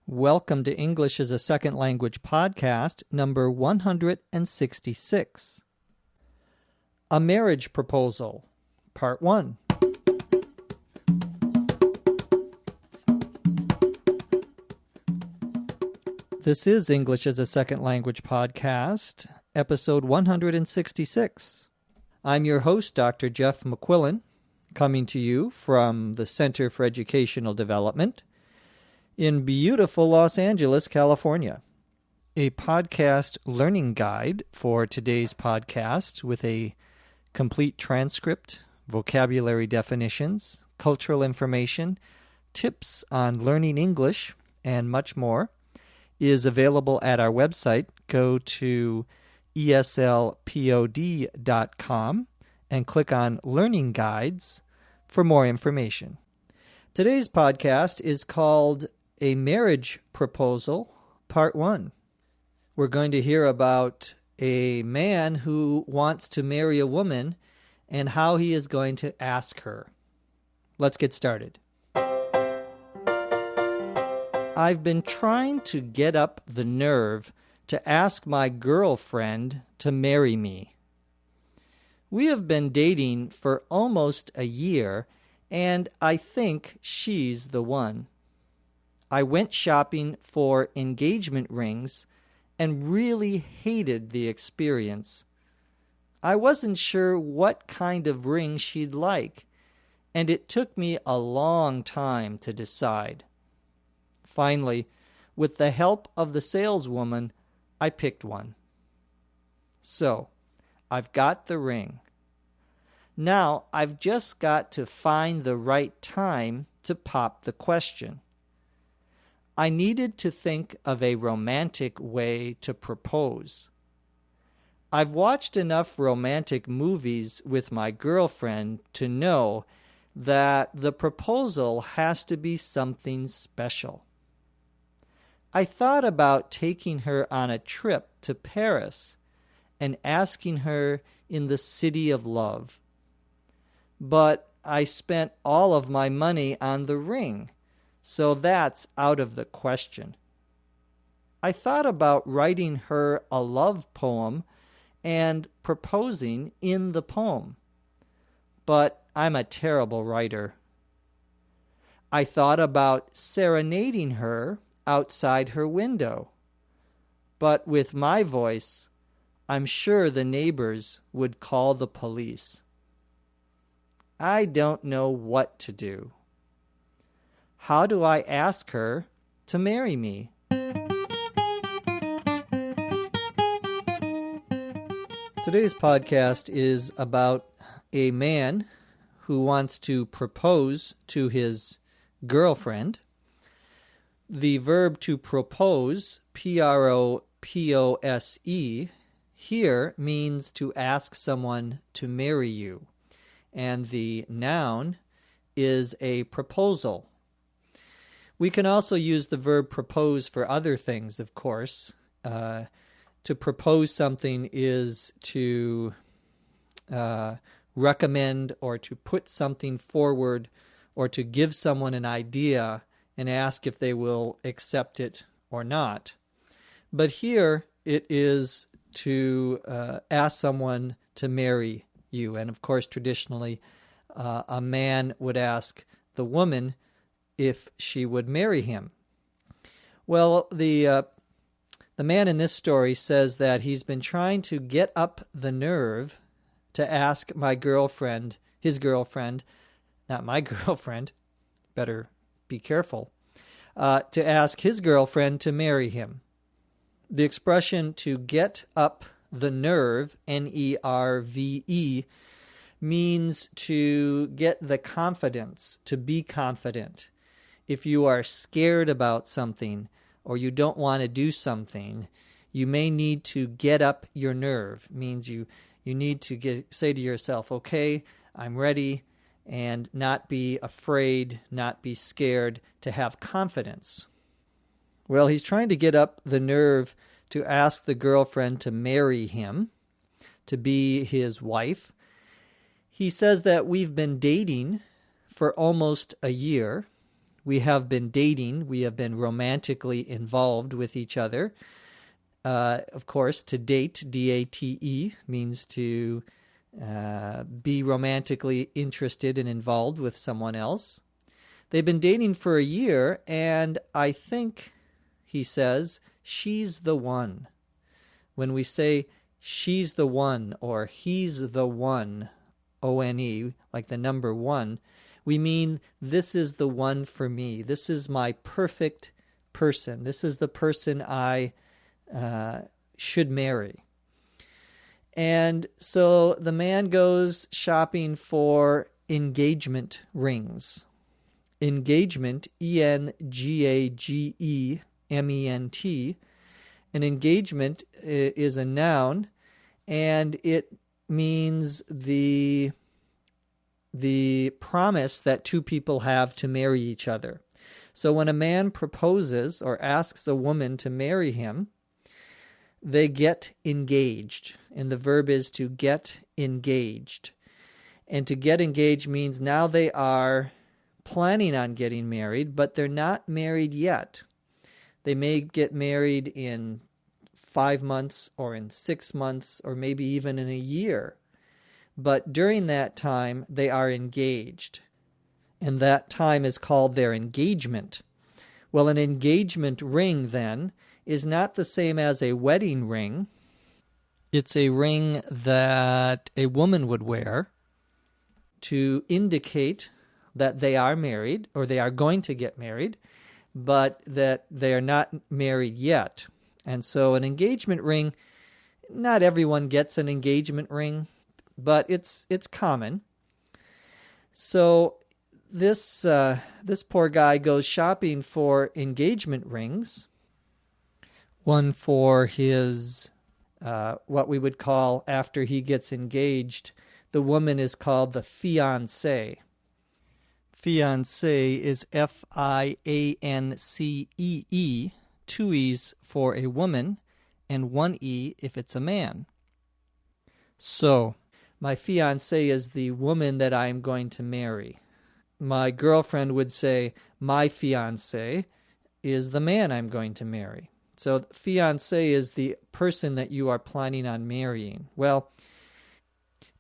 Welcome to English as a Second Language podcast, number 166. A Marriage Proposal, Part 1. This is English as a Second Language podcast, episode 166. I'm your host, Dr. Jeff McQuillan, coming to you from the Center for Educational Development in beautiful Los Angeles, California. A podcast learning guide for today's podcast with a complete transcript, vocabulary definitions, cultural information, tips on learning English, and much more is available at our website. Go to eslpod.com and click on Learning Guides for more information. Today's podcast is called A Marriage Proposal, Part 1. We're going to hear about a man who wants to marry a woman and how he is going to ask her. Let's get started. I've been trying to get up the nerve to ask my girlfriend to marry me. We have been dating for almost a year, and I think she's the one. I went shopping for engagement rings and really hated the experience. I wasn't sure what kind of ring she'd like, and it took me a long time to decide. Finally, with the help of the saleswoman, I picked one. So, I've got the ring. Now, I've just got to find the right time to pop the question. I needed to think of a romantic way to propose. I've watched enough romantic movies with my girlfriend to know that the proposal has to be something special. I thought about taking her on a trip to Paris and asking her in the City of Love. But I spent all of my money on the ring, so that's out of the question. I thought about writing her a love poem and proposing in the poem, but I'm a terrible writer. I thought about serenading her outside her window, but with my voice, I'm sure the neighbors would call the police. I don't know what to do. How do I ask her to marry me? Today's podcast is about a man who wants to propose to his girlfriend. The verb to propose, P-R-O-P-O-S-E, here means to ask someone to marry you. And the noun is a proposal. We can also use the verb propose for other things, of course. To propose something is to recommend or to put something forward or to give someone an idea and ask if they will accept it or not. But here it is to ask someone to marry you. And of course, traditionally, a man would ask the woman if she would marry him. Well, the man in this story says that he's been trying to get up the nerve to ask my girlfriend, his girlfriend, not my girlfriend, better be careful, to ask his girlfriend to marry him. The expression to get up the nerve, N-E-R-V-E, means to get the confidence, to be confident. If you are scared about something or you don't want to do something, you may need to get up your nerve. It means you need to say to yourself, okay, I'm ready, and not be afraid, not be scared, to have confidence. Well, he's trying to get up the nerve to ask the girlfriend to marry him, to be his wife. He says that we've been dating for almost a year. We have been dating. We have been romantically involved with each other. Of course, to date, D-A-T-E, means to be romantically interested and involved with someone else. They've been dating for a year, and I think, he says, she's the one. When we say she's the one or he's the one, O-N-E, like the number one, we mean this is the one for me. This is my perfect person. This is the person I should marry. And so the man goes shopping for engagement rings. Engagement, E-N-G-A-G-E-M-E-N-T. An engagement is a noun, and it means the promise that two people have to marry each other. So when a man proposes or asks a woman to marry him, they get engaged. And the verb is to get engaged. And to get engaged means now they are planning on getting married, but they're not married yet. They may get married in 5 months or in 6 months or maybe even in a year. But during that time, they are engaged. And that time is called their engagement. Well, an engagement ring, then, is not the same as a wedding ring. It's a ring that a woman would wear to indicate that they are married or they are going to get married, but that they are not married yet. And so an engagement ring, not everyone gets an engagement ring, but it's common. So this poor guy goes shopping for engagement rings, one for his what we would call, after he gets engaged, the woman is called the fiancée. Fiancée is F-I-A-N-C-E-E, 2 E's for a woman, and 1 E if it's a man. So, my fiancée is the woman that I am going to marry. My girlfriend would say, my fiancé is the man I'm going to marry. So, fiancé is the person that you are planning on marrying. Well,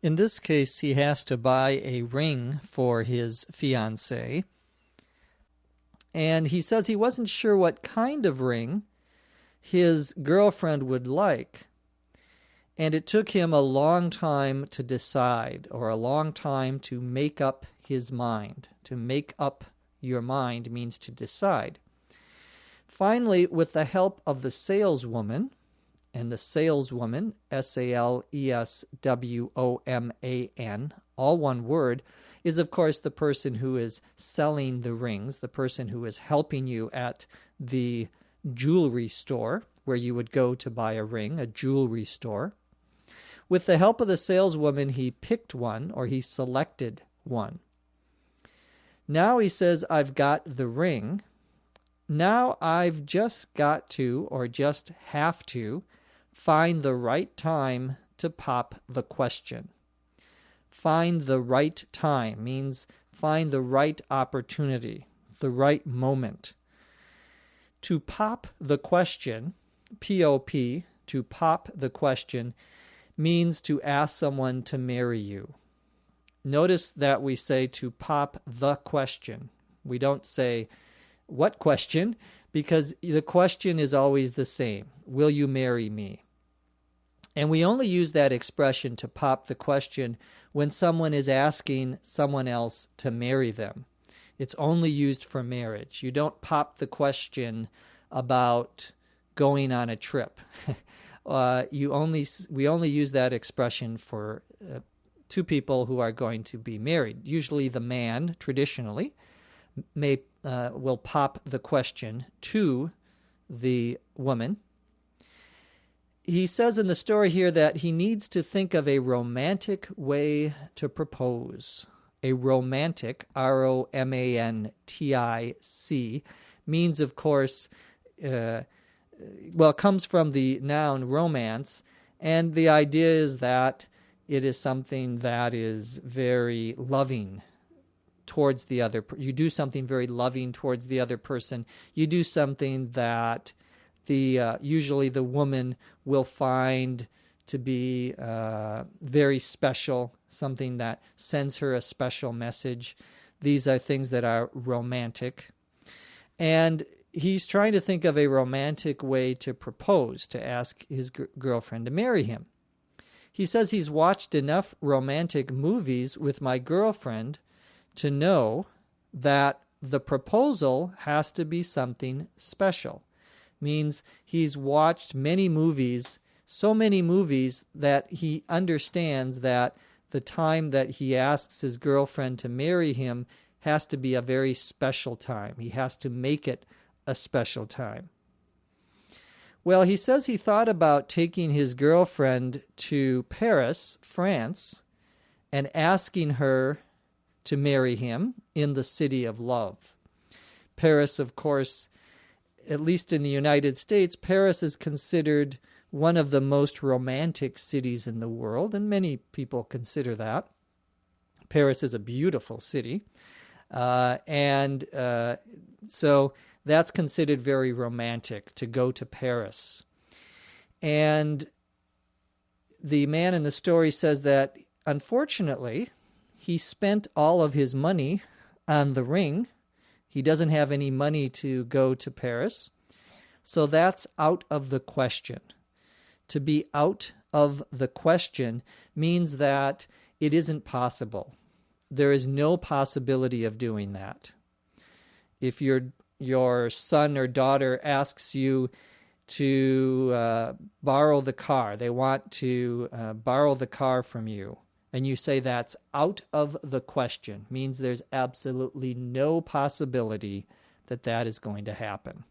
in this case, he has to buy a ring for his fiancée. And he says he wasn't sure what kind of ring his girlfriend would like. And it took him a long time to decide, or a long time to make up his mind. To make up your mind means to decide. Finally, with the help of the saleswoman, and the saleswoman, S-A-L-E-S-W-O-M-A-N, all one word, is of course the person who is selling the rings, the person who is helping you at the jewelry store, where you would go to buy a ring, a jewelry store. With the help of the saleswoman, he picked one, or he selected one. Now he says, I've got the ring. Now I've just got to, or just have to, find the right time to pop the question. Find the right time means find the right opportunity, the right moment. To pop the question, P-O-P, to pop the question, means to ask someone to marry you. Notice that we say to pop the question. We don't say, what question? Because the question is always the same. Will you marry me? And we only use that expression to pop the question when someone is asking someone else to marry them. It's only used for marriage. You don't pop the question about going on a trip. We only use that expression for two people who are going to be married. Usually the man, traditionally, will pop the question to the woman. He says in the story here that he needs to think of a romantic way to propose. A romantic, R-O-M-A-N-T-I-C, means, of course, it comes from the noun romance, and the idea is that it is something that is very loving towards the other. You do something very loving towards the other person. You do something that usually the woman will find to be very special, something that sends her a special message. These are things that are romantic. And he's trying to think of a romantic way to propose, to ask his girlfriend to marry him. He says he's watched enough romantic movies with my girlfriend to know that the proposal has to be something special. Means he's watched many movies, so many movies, that he understands that the time that he asks his girlfriend to marry him has to be a very special time. He has to make it a special time. Well, he says he thought about taking his girlfriend to Paris, France, and asking her to marry him in the city of love. Paris, of course, at least in the United States, Paris is considered one of the most romantic cities in the world, and many people consider that. Paris is a beautiful city, so that's considered very romantic, to go to Paris. And the man in the story says that, unfortunately, he spent all of his money on the ring. He doesn't have any money to go to Paris. So that's out of the question. To be out of the question means that it isn't possible. There is no possibility of doing that. If your son or daughter asks you to borrow the car, they want to borrow the car from you, and you say that's out of the question, means there's absolutely no possibility that that is going to happen.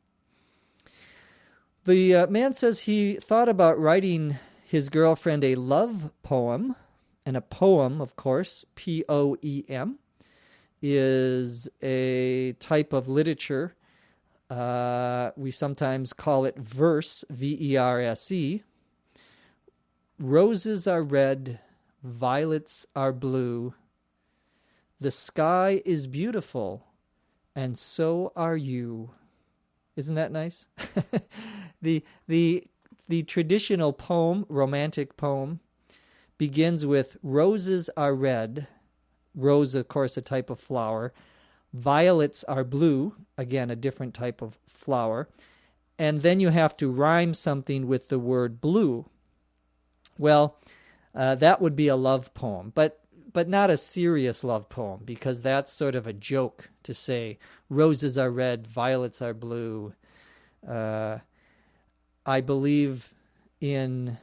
The man says he thought about writing his girlfriend a love poem, and a poem, of course, P-O-E-M, is a type of literature. We sometimes call it verse, V-E-R-S-E. Roses are red, violets are blue. The sky is beautiful, and so are you. Isn't that nice? The traditional poem, romantic poem, begins with roses are red. Rose, of course, a type of flower. Violets are blue, again, a different type of flower. And then you have to rhyme something with the word blue. Well, that would be a love poem, but not a serious love poem, because that's sort of a joke to say roses are red, violets are blue. I believe in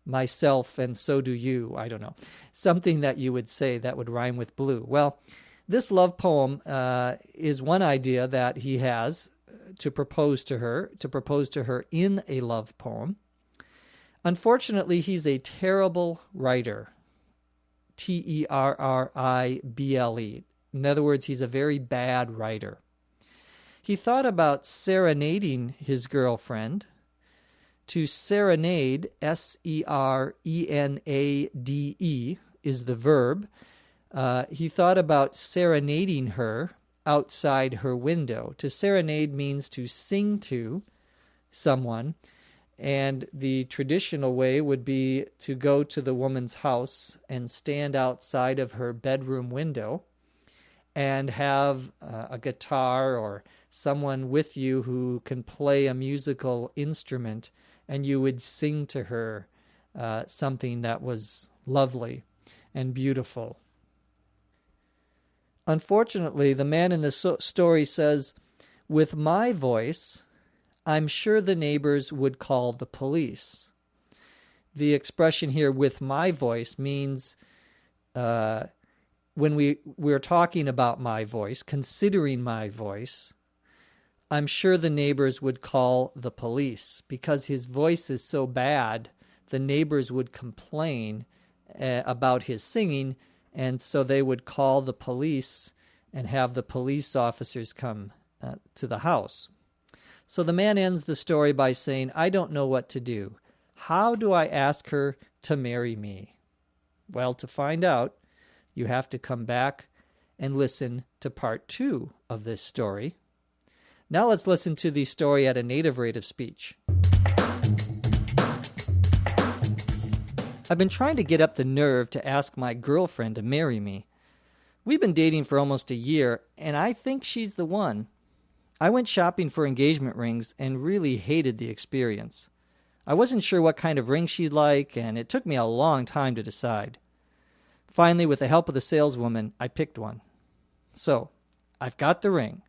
myself, and so do you. I don't know. Something that you would say that would rhyme with blue. Well, this love poem is one idea that he has to propose to her in a love poem. Unfortunately, he's a terrible writer. T-E-R-R-I-B-L-E. In other words, he's a very bad writer. He thought about serenading his girlfriend. To serenade, S-E-R-E-N-A-D-E, is the verb. He thought about serenading her outside her window. To serenade means to sing to someone, and the traditional way would be to go to the woman's house and stand outside of her bedroom window and have a guitar or someone with you who can play a musical instrument, and you would sing to her something that was lovely and beautiful. Unfortunately, the man in the story says, with my voice, I'm sure the neighbors would call the police. The expression here, with my voice, means when we're talking about my voice, considering my voice, I'm sure the neighbors would call the police. Because his voice is so bad, the neighbors would complain about his singing, and so they would call the police and have the police officers come to the house. So the man ends the story by saying, I don't know what to do. How do I ask her to marry me? Well, to find out, you have to come back and listen to part 2 of this story. Now let's listen to the story at a native rate of speech. I've been trying to get up the nerve to ask my girlfriend to marry me. We've been dating for almost a year, and I think she's the one. I went shopping for engagement rings and really hated the experience. I wasn't sure what kind of ring she'd like, and it took me a long time to decide. Finally, with the help of the saleswoman, I picked one. So, I've got the ring.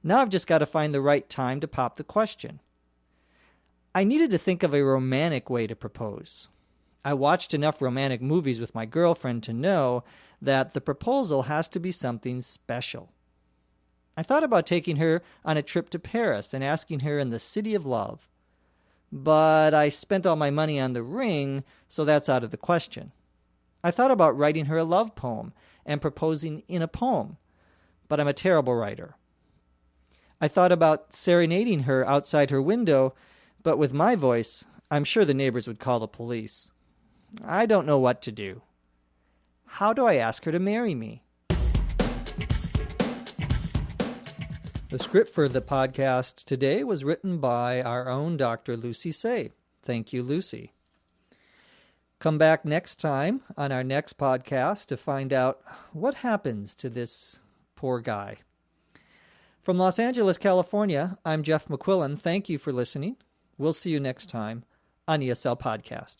Now I've just got to find the right time to pop the question. I needed to think of a romantic way to propose. I watched enough romantic movies with my girlfriend to know that the proposal has to be something special. I thought about taking her on a trip to Paris and asking her in the City of Love. But I spent all my money on the ring, so that's out of the question. I thought about writing her a love poem and proposing in a poem, but I'm a terrible writer. I thought about serenading her outside her window, but with my voice, I'm sure the neighbors would call the police. I don't know what to do. How do I ask her to marry me? The script for the podcast today was written by our own Dr. Lucy Say. Thank you, Lucy. Come back next time on our next podcast to find out what happens to this poor guy. From Los Angeles, California, I'm Jeff McQuillan. Thank you for listening. We'll see you next time on ESL Podcast.